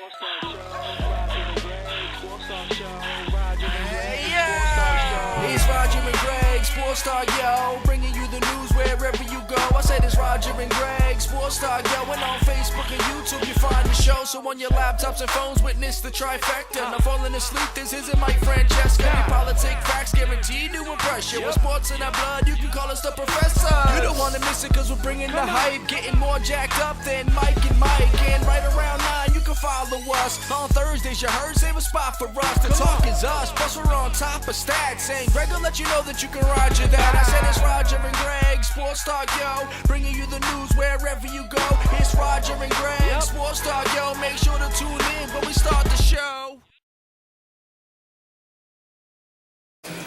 It's Roger and Greg, Sports Talk, yo, bringing you the news wherever you go. I said it's Roger and Greg, Sports Talk, yo, and on Facebook and YouTube you find the show. So on your laptops and phones, witness the trifecta. Now falling asleep, this isn't Mike Francesca. Any politic facts guaranteed to impress you. With sports in our blood, you can call us the professor. You don't want to miss it, cause we're bringing the hype, getting more jacked up than Mike and Mike. And right around 9, you can follow us. On Thursdays, you heard, save a spot for us. The talk is us, plus we're on top of stats. And Greg will let you know that you can Roger that. I said it's Roger and Greg, Sports Talk, yo, bringing you the news wherever you go. It's Roger and Greg, Sports Talk, yo, make sure to tune in when we start the show.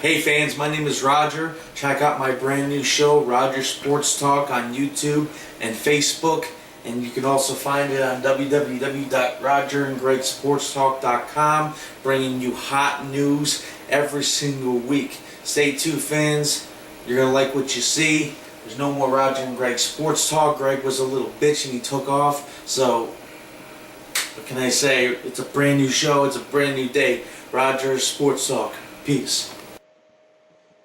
Hey fans, my name is Roger. Check out my brand new show, Roger Sports Talk, on YouTube and Facebook. And you can also find it on www.rogerandgregsportstalk.com, bringing you hot news every single week. Stay tuned, fans. You're going to like what you see. There's no more Roger and Greg Sports Talk. Greg was a little bitch and he took off. So, what can I say? It's a brand new show. It's a brand new day. Roger Sports Talk. Peace.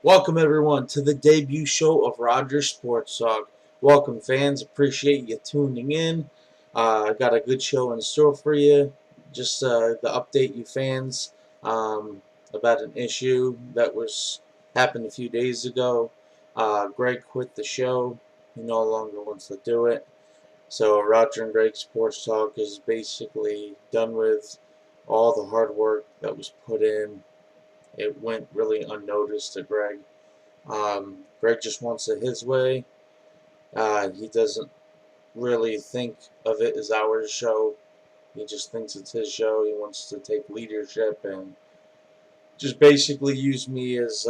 Welcome, everyone, to the debut show of Roger Sports Talk. Welcome, fans. Appreciate you tuning in. I got a good show in store for you. Just to update you fans about an issue that happened a few days ago. Greg quit the show. He no longer wants to do it. So Roger and Greg Sports Talk is basically done with all the hard work that was put in. It went really unnoticed to Greg. Greg just wants it his way. He doesn't really think of it as our show. He just thinks it's his show. He wants to take leadership and just basically use me as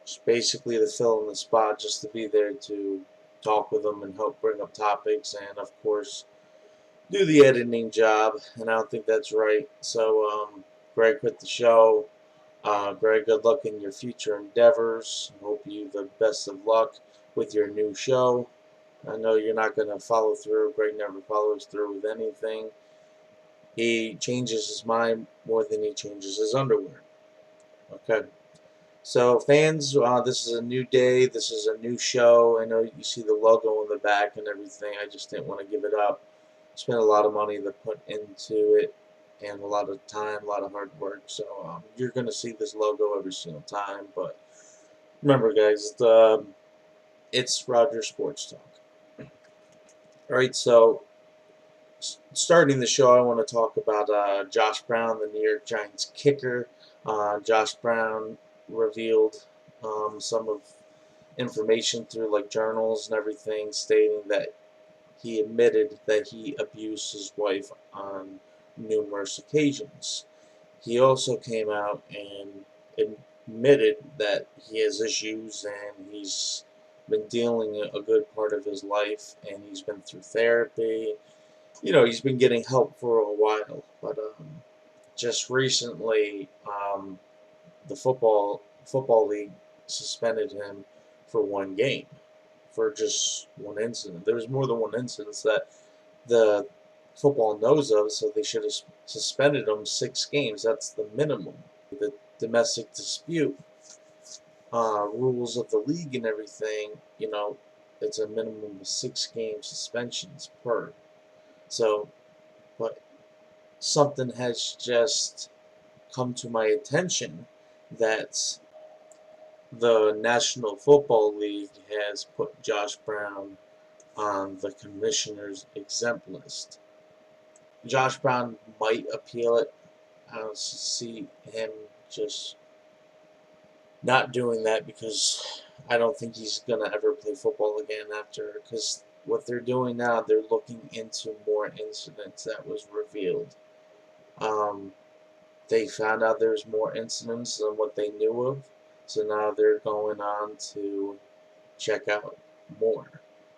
just basically to fill in the spot, just to be there to talk with him and help bring up topics and, of course, do the editing job. And I don't think that's right. So Greg quit the show. Greg, good luck in your future endeavors. I hope you the best of luck with your new show. I know you're not going to follow through. Greg never follows through with anything. He changes his mind more than he changes his underwear. Okay. So, fans, this is a new day. This is a new show. I know you see the logo in the back and everything. I just didn't want to give it up. Spent a lot of money to put into it and a lot of time, a lot of hard work. So, you're going to see this logo every single time. But remember, guys, it's Roger Sports Talk. Alright, so starting the show, I want to talk about Josh Brown, the New York Giants kicker. Josh Brown revealed some of information through like journals and everything, stating that he admitted that he abused his wife on numerous occasions. He also came out and admitted that he has issues and he's been dealing a good part of his life, and he's been through therapy. You know, he's been getting help for a while, but just recently, the football league suspended him for one game, for just one incident. There was more than one incident that the football knows of, so they should have suspended him 6 games. That's the minimum. The domestic dispute rules of the league and everything, you know, it's a minimum of 6 game suspensions per. So, but something has just come to my attention that the National Football League has put Josh Brown on the commissioner's exempt list. Josh Brown might appeal it. I don't see him just not doing that, because I don't think he's going to ever play football again after, because what they're doing now, they're looking into more incidents that was revealed. They found out there's more incidents than what they knew of, so now they're going on to check out more.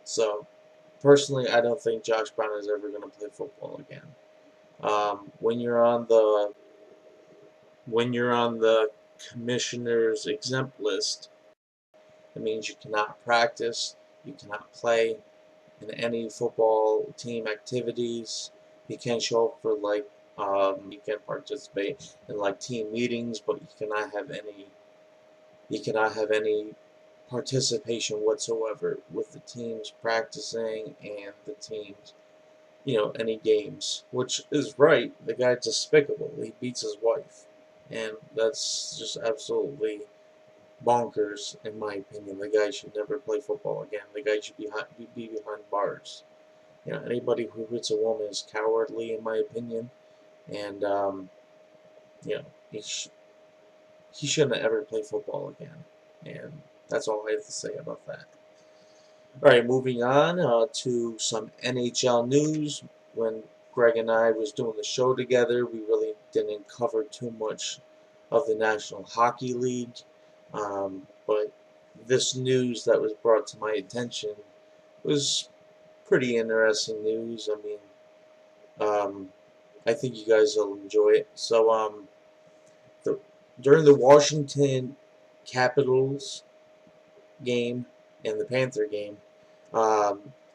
So, personally, I don't think Josh Brown is ever going to play football again. When you're on the commissioner's exempt list, it means you cannot practice, you cannot play in any football team activities, He can show up for like he can participate in like team meetings, but he cannot have any participation whatsoever with the teams practicing and the teams, any games, which is right. The guy's despicable. He beats his wife, and that's just absolutely bonkers, in my opinion. The guy should never play football again. The guy should be behind bars. Anybody who hits a woman is cowardly, in my opinion, and you know, he he shouldn't ever play football again. And that's all I have to say about that. All right, moving on to some NHL news. When Greg and I was doing the show together, we really didn't cover too much of the National Hockey League, but this news that was brought to my attention was pretty interesting news. I think you guys will enjoy it. So, the, during the Washington Capitals game and the Panther game,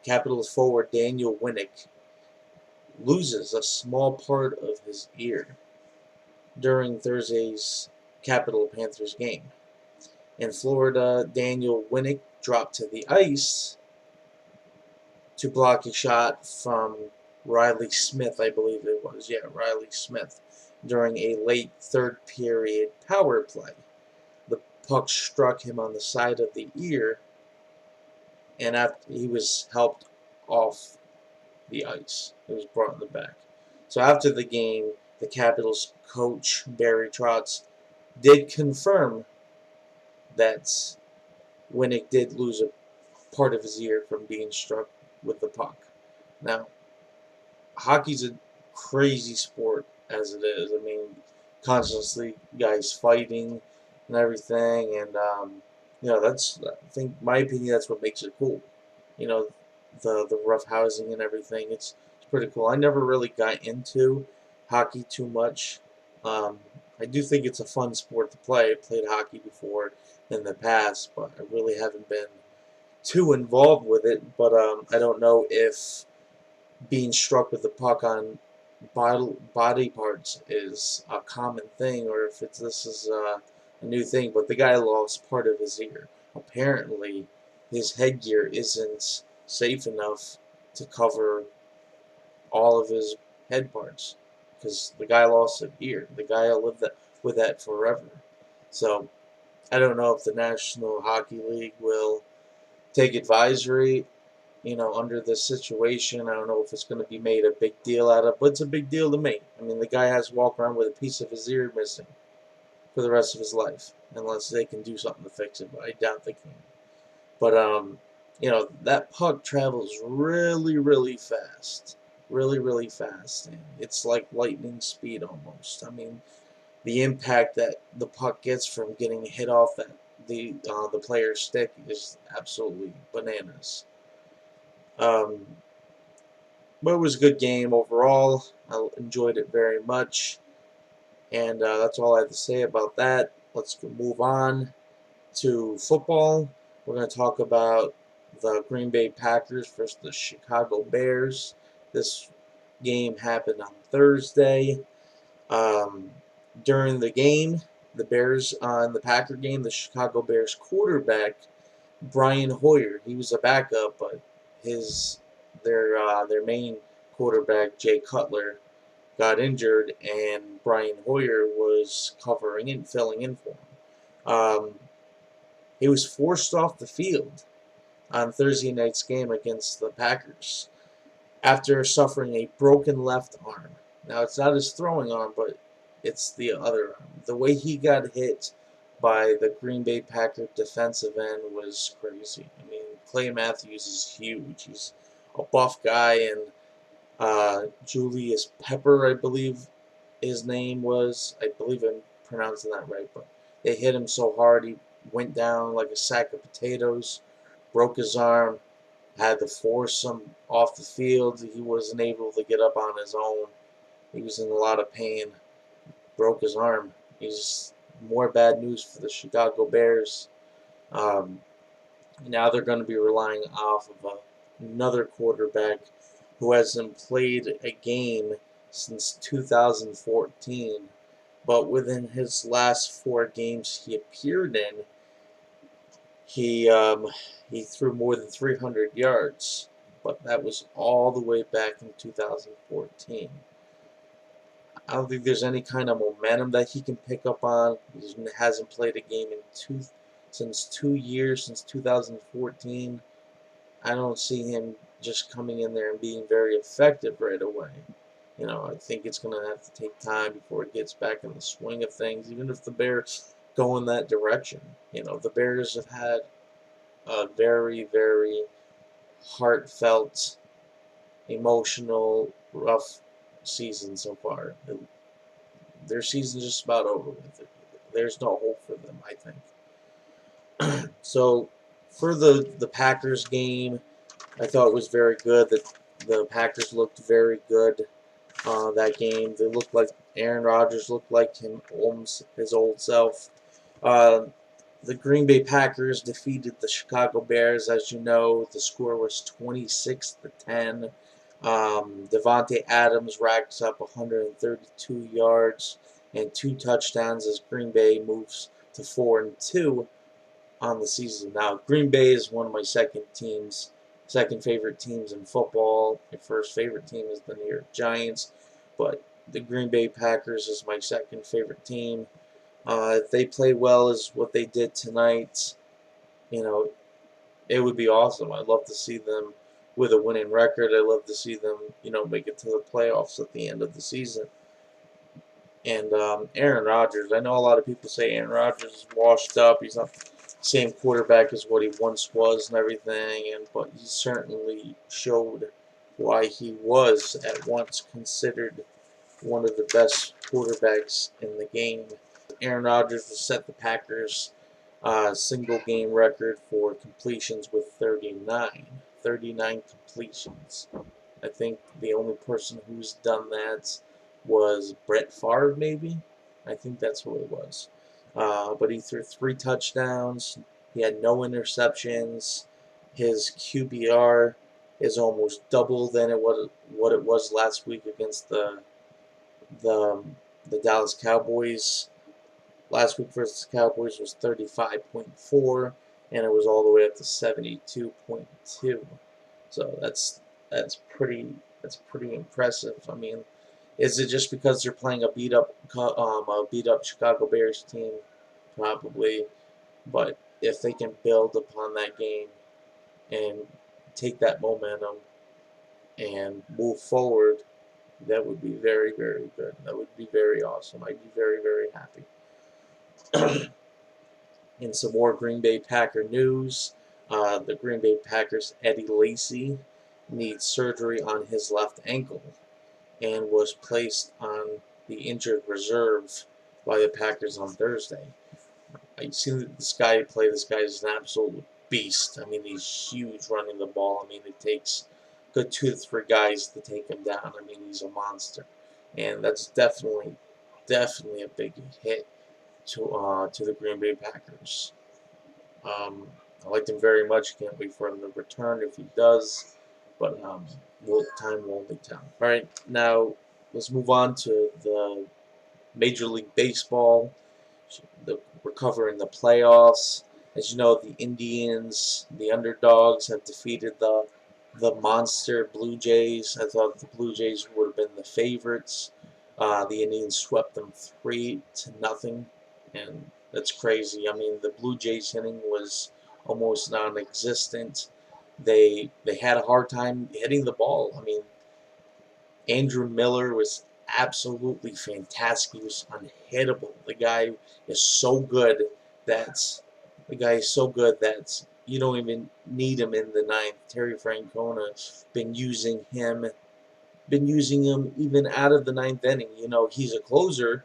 Capitals forward Daniel Winnik loses a small part of his ear during Thursday's Capital Panthers game. In Florida, Daniel Winnik dropped to the ice to block a shot from Riley Smith, I believe it was. Yeah, Riley Smith, during a late third period power play. The puck struck him on the side of the ear, and after he was helped off the ice, he was brought in the back. So after the game, the Capitals coach Barry Trotz did confirm that Winnik did lose a part of his ear from being struck with the puck. Now, hockey's a crazy sport as it is. Constantly guys fighting and everything, and I think, my opinion, that's what makes it cool. You know, the rough housing and everything. It's pretty cool. I never really got into hockey too much. I do think it's a fun sport to play. I played hockey before in the past, but I really haven't been too involved with it. But I don't know if being struck with the puck on body parts is a common thing, or if this is a new thing. But the guy lost part of his ear. Apparently, his headgear isn't safe enough to cover all of his head parts, because the guy lost an ear. The guy will live with that forever. So I don't know if the National Hockey League will take advisory, under this situation. I don't know if it's going to be made a big deal out of, but it's a big deal to me. The guy has to walk around with a piece of his ear missing for the rest of his life, unless they can do something to fix it, but I doubt they can. But, that puck travels really, really fast. Really, really fast. And it's like lightning speed almost. The impact that the puck gets from getting hit off the player's stick is absolutely bananas. But it was a good game overall. I enjoyed it very much. And that's all I have to say about that. Let's move on to football. We're going to talk about the Green Bay Packers versus the Chicago Bears. This game happened on Thursday. During the game, the Packer game, the Chicago Bears quarterback, Brian Hoyer, he was a backup, but their main quarterback, Jay Cutler, got injured, and Brian Hoyer was covering and filling in for him. He was forced off the field on Thursday night's game against the Packers after suffering a broken left arm. Now, it's not his throwing arm, but it's the other arm. The way he got hit by the Green Bay Packer defensive end was crazy. Clay Matthews is huge. He's a buff guy, and Julius Pepper, I believe his name was. I believe I'm pronouncing that right, but they hit him so hard he went down like a sack of potatoes, broke his arm, had to force him off the field. He wasn't able to get up on his own. He was in a lot of pain, broke his arm. He's more bad news for the Chicago Bears. Now they're going to be relying off of another quarterback who hasn't played a game since 2014, but within his last 4 games he appeared in, he threw more than 300 yards, but that was all the way back in 2014. I don't think there's any kind of momentum that he can pick up on. He hasn't played a game in since 2 years, since 2014. I don't see him just coming in there and being very effective right away. I think it's going to have to take time before it gets back in the swing of things, even if the Bears go in that direction. The Bears have had a very, very heartfelt, emotional, rough season so far. Their season's just about over with. There's no hope for them, I think. So, for the Packers game, I thought it was very good. The Packers looked very good that game. They looked like Aaron Rodgers looked like his old self. The Green Bay Packers defeated the Chicago Bears. As you know, the score was 26-10. Devontae Adams racks up 132 yards and 2 touchdowns as Green Bay moves to 4-2 on the season. Now, Green Bay is one of my second favorite teams in football. My first favorite team is the New York Giants, but the Green Bay Packers is my second favorite team. If they play well as what they did tonight, it would be awesome. I'd love to see them with a winning record. I'd love to see them, make it to the playoffs at the end of the season. And Aaron Rodgers, I know a lot of people say Aaron Rodgers is washed up. He's not the same quarterback as what he once was and everything, but he certainly showed why he was at once considered one of the best quarterbacks in the game. Aaron Rodgers will set the Packers' single-game record for completions with 39 completions. I think the only person who's done that was Brett Favre, maybe. I think that's who it was. But he threw 3 touchdowns. He had no interceptions. His QBR is almost double than what it was last week against the Dallas Cowboys. Last week versus the Cowboys was 35.4, and it was all the way up to 72.2. So that's pretty impressive. I mean, is it just because they're playing a beat up Chicago Bears team? Probably, but if they can build upon that game and take that momentum and move forward, that would be very, very good. That would be very awesome. I'd be very, very happy. In some more Green Bay Packer news, the Green Bay Packers' Eddie Lacy needs surgery on his left ankle and was placed on the injured reserve by the Packers on Thursday. I've seen this guy play. This guy is an absolute beast. I mean, he's huge running the ball. I mean, it takes a good 2 to 3 guys to take him down. I mean, he's a monster. And that's definitely a big hit to the Green Bay Packers. I liked him very much. Can't wait for him to return if he does. But time will only tell. All right, now let's move on to the Major League Baseball. We're covering the playoffs. As you know, the Indians, the underdogs, have defeated the monster Blue Jays. I thought the Blue Jays would have been the favorites. The Indians swept them 3-0, and that's crazy. I mean, the Blue Jays hitting was almost non-existent. They had a hard time hitting the ball. I mean, Andrew Miller was absolutely fantastic. He was unhittable. The guy is so good that you don't even need him in the ninth. Terry Francona been using him even out of the ninth inning. He's a closer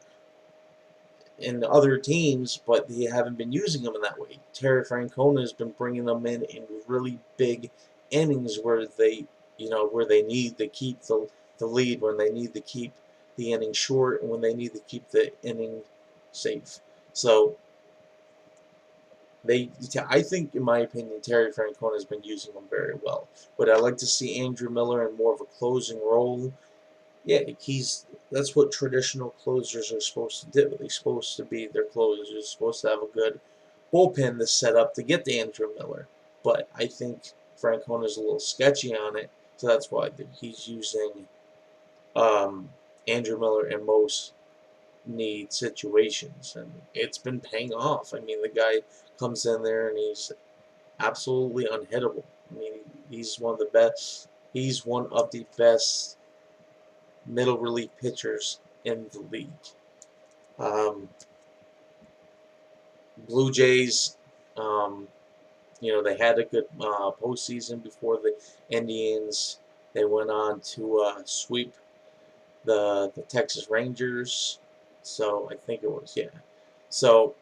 in other teams, but they haven't been using him in that way. Terry Francona has been bringing them in really big innings where they need to keep the lead, when they need to keep the inning short, and when they need to keep the inning safe. So I think, in my opinion, Terry Francona has been using them very well. Would I like to see Andrew Miller in more of a closing role? Yeah, that's what traditional closers are supposed to do. They're supposed to be their closers. They're supposed to have a good bullpen to set up to get to Andrew Miller. But I think Francona's a little sketchy on it, so that's why he's using Andrew Miller in most need situations, and it's been paying off. I mean, the guy comes in there and he's absolutely unhittable. I mean, he's one of the best. He's one of the best middle relief pitchers in the league. Blue Jays, they had a good postseason before the Indians. They went on to sweep the Texas Rangers. So I think it was, yeah. So,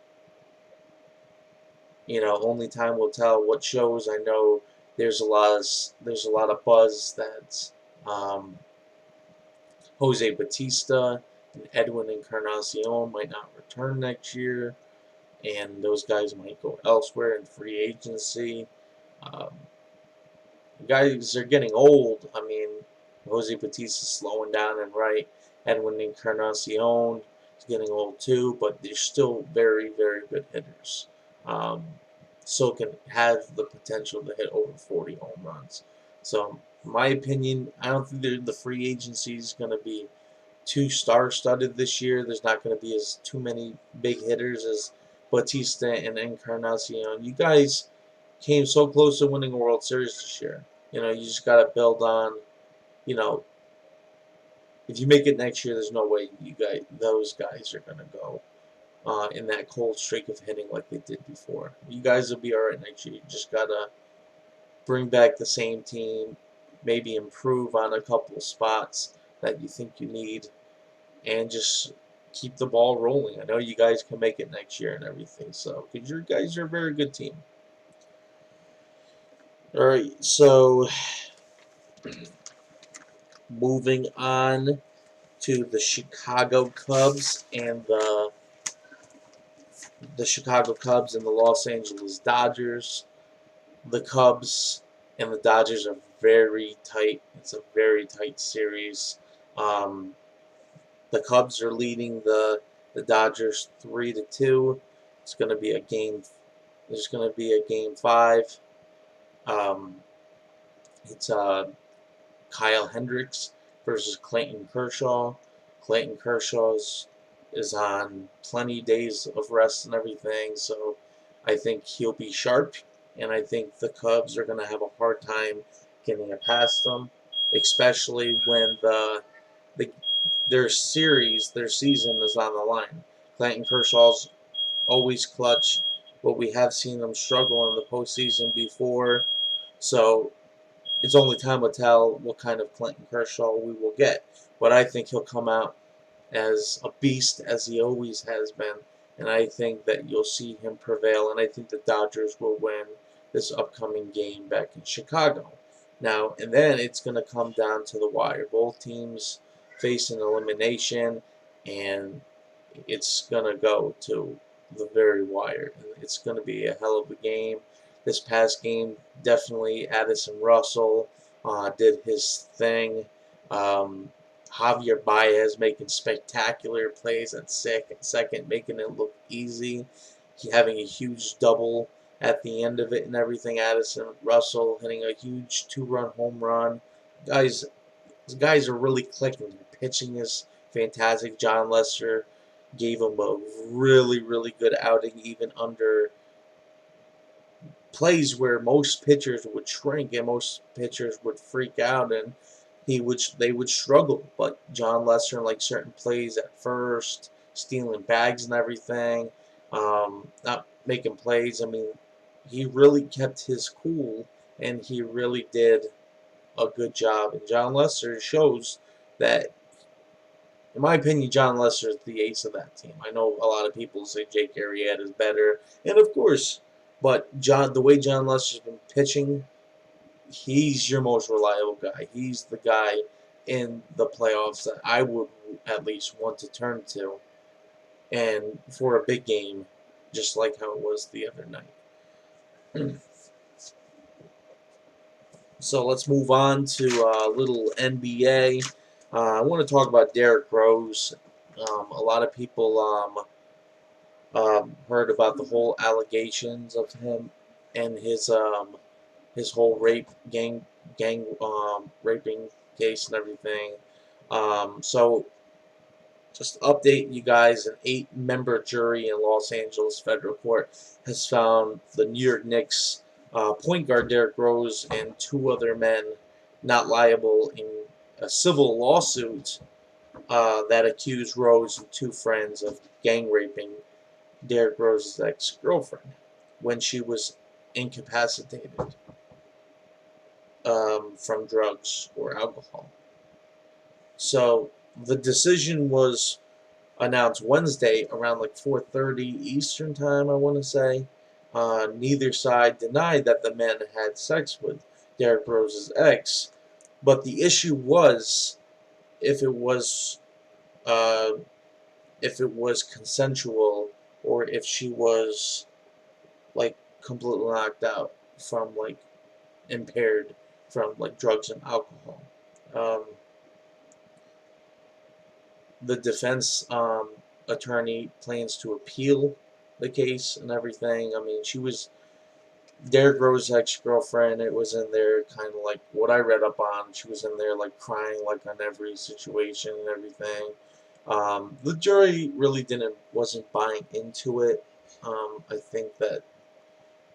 only time will tell what shows. I know there's a lot of buzz that Jose Bautista and Edwin Encarnacion might not return next year, and those guys might go elsewhere in free agency. Guys are getting old. I mean, Jose Bautista's slowing down and right. Edwin Encarnacion is getting old too, but they're still very, very good hitters. So can have the potential to hit over 40 home runs. So, in my opinion, I don't think the free agency is going to be too star-studded this year. There's not going to be too many big hitters as Bautista and Encarnacion. You guys came so close to winning a World Series this year. You just got to build on, if you make it next year, there's no way those guys are going to go in that cold streak of hitting like they did before. You guys will be all right next year. You just got to bring back the same team, maybe improve on a couple of spots that you think you need, and just keep the ball rolling. I know you guys can make it next year and everything, so because you guys are a very good team. All right, so moving on to the Chicago Cubs and the Chicago Cubs and the Los Angeles Dodgers. The Cubs and the Dodgers are very tight. It's a very tight series. The Cubs are leading the Dodgers 3-2. It's going to be a game. There's going to be a game 5. It's Kyle Hendricks versus Clayton Kershaw. Clayton Kershaw is on plenty of days of rest and everything, so I think he'll be sharp, and I think the Cubs are going to have a hard time getting it past them, especially when their season is on the line. Clayton Kershaw's always clutch, but we have seen him struggle in the postseason before, so it's only time will tell what kind of Clayton Kershaw we will get. But I think he'll come out as a beast, as he always has been, and I think that you'll see him prevail, and I think the Dodgers will win this upcoming game back in Chicago. Now, and then it's going to come down to the wire. Both teams face an elimination, and it's going to go to the very wire. And it's going to be a hell of a game. This past game, definitely Addison Russell did his thing. Javier Baez making spectacular plays at second, making it look easy. Having a huge double at the end of it and everything. Addison Russell hitting a huge 2-run home run. Guys are really clicking. Their pitching is fantastic. John Lester gave him a really, really good outing, even under plays where most pitchers would shrink and most pitchers would freak out, and they would struggle. But John Lester, like certain plays at first, stealing bags and everything, not making plays. I mean, he really kept his cool, and he really did a good job. And John Lester shows that, in my opinion, John Lester is the ace of that team. I know a lot of people say Jake Arrieta is better, and of course, but the way John Lester's been pitching, he's your most reliable guy. He's the guy in the playoffs that I would at least want to turn to, and for a big game, just like how it was the other night. So let's move on to a little NBA. I want to talk about Derrick Rose. A lot of people heard about the whole allegations of him and his whole gang raping case and everything. So just to update you guys, an 8-member jury in Los Angeles federal court has found the New York Knicks point guard Derrick Rose and 2 other men not liable in a civil lawsuit that accused Rose and 2 friends of gang raping Derrick Rose's ex-girlfriend when she was incapacitated from drugs or alcohol. So the decision was announced Wednesday around like 4:30 Eastern time, I want to say. Neither side denied that the men had sex with Derrick Rose's ex, but the issue was if it was uh, consensual, or if she was like completely knocked out from like impaired from like drugs and alcohol. Um, the defense attorney plans to appeal the case and everything. I mean, she was Derrick Rose's ex-girlfriend. It was in there kind of like what I read up on. She was in there like crying like on every situation and everything. The jury really wasn't buying into it. I think that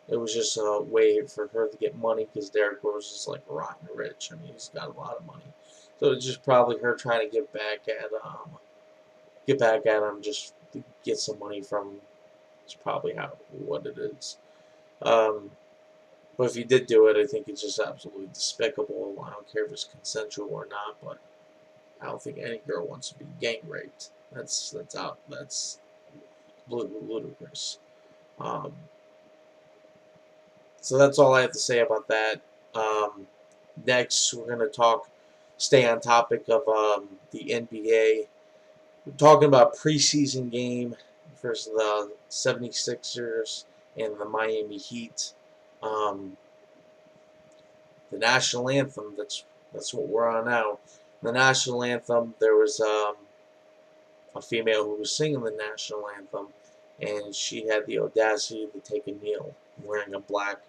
it was just a way for her to get money because Derrick Rose is like rotten rich. I mean, he's got a lot of money, so it's just probably her trying to get back at him just to get some money from him. It's probably what it is. But if he did do it, I think it's just absolutely despicable. I don't care if it's consensual or not, but I don't think any girl wants to be gang raped. That's ludicrous. So that's all I have to say about that. Next, we're going to stay on topic of the NBA. We're talking about preseason game versus the 76ers and the Miami Heat. The national anthem, that's what we're on now. The national anthem, there was a female who was singing the national anthem, and she had the audacity to take a kneel wearing a Black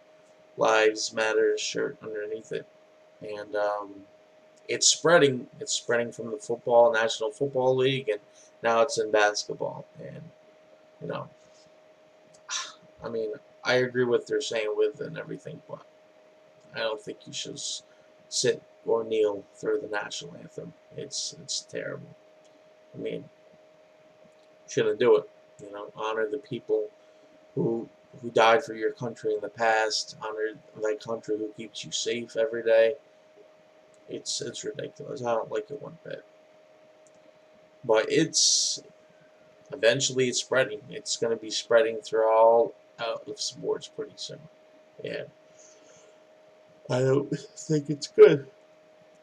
Lives Matter shirt underneath it. And it's spreading. It's spreading from the National Football League, and now it's in basketball. And, you know, I mean, I agree with what they're saying with and everything, but I don't think you should sit or kneel through the national anthem. It's terrible. I mean, shouldn't do it. You know, honor the people who died for your country in the past. Honor that country who keeps you safe every day. It's ridiculous. I don't like it one bit. But eventually it's spreading. It's going to be spreading through all out of sports pretty soon. Yeah. I don't think it's good.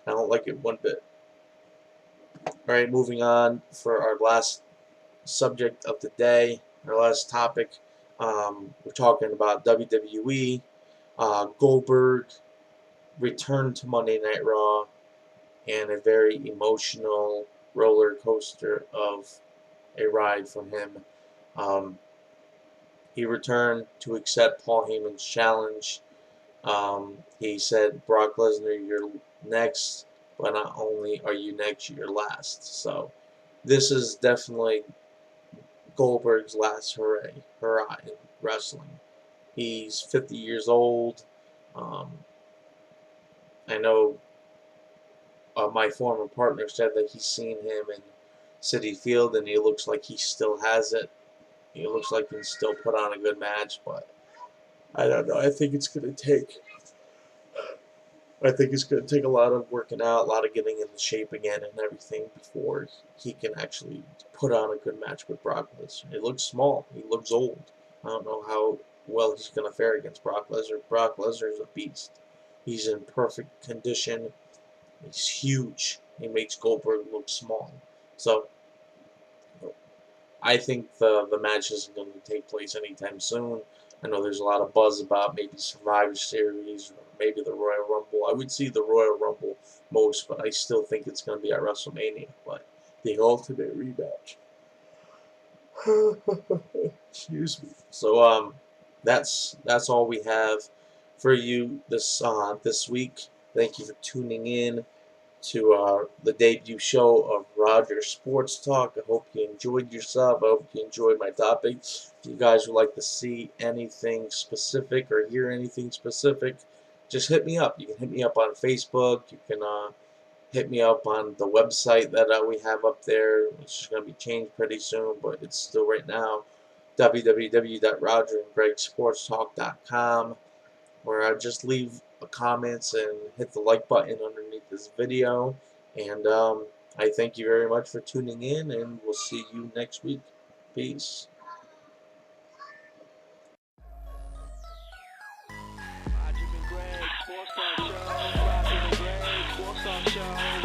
I don't like it one bit. Alright, moving on for our last subject of the day, our last topic. We're talking about WWE. Goldberg returned to Monday Night Raw, and a very emotional roller coaster of a ride from him. He returned to accept Paul Heyman's challenge. He said, "Brock Lesnar, you're next, but not only are you next, you're last." So this is definitely Goldberg's last hurrah in wrestling. He's 50 years old. I know my former partner said that he's seen him in Citi Field, and he looks like he still has it. He looks like he can still put on a good match, but I don't know. I think it's going to take a lot of working out, a lot of getting into shape again and everything before he can actually put on a good match with Brock Lesnar. He looks small. He looks old. I don't know how well he's going to fare against Brock Lesnar. Brock Lesnar is a beast. He's in perfect condition. He's huge. He makes Goldberg look small. So I think the match isn't going to take place anytime soon. I know there's a lot of buzz about maybe Survivor Series or maybe the Royal Rumble. I would see the Royal Rumble most, but I still think it's going to be at WrestleMania. But the ultimate rematch. Excuse me. So that's all we have for you this week. Thank you for tuning in to the debut show of Roger Sports Talk. I hope you enjoyed yourself. I hope you enjoyed my topic. If you guys would like to see anything specific or hear anything specific, just hit me up. You can hit me up on Facebook. You can hit me up on the website that we have up there. It's going to be changed pretty soon, but it's still right now www.rogerandgregsportstalk.com, where I just leave comments and hit the like button underneath this video. And I thank you very much for tuning in, and we'll see you next week. Peace. Roger and Greg, Sports Talk Show. Roger and Greg, Sports Talk Show.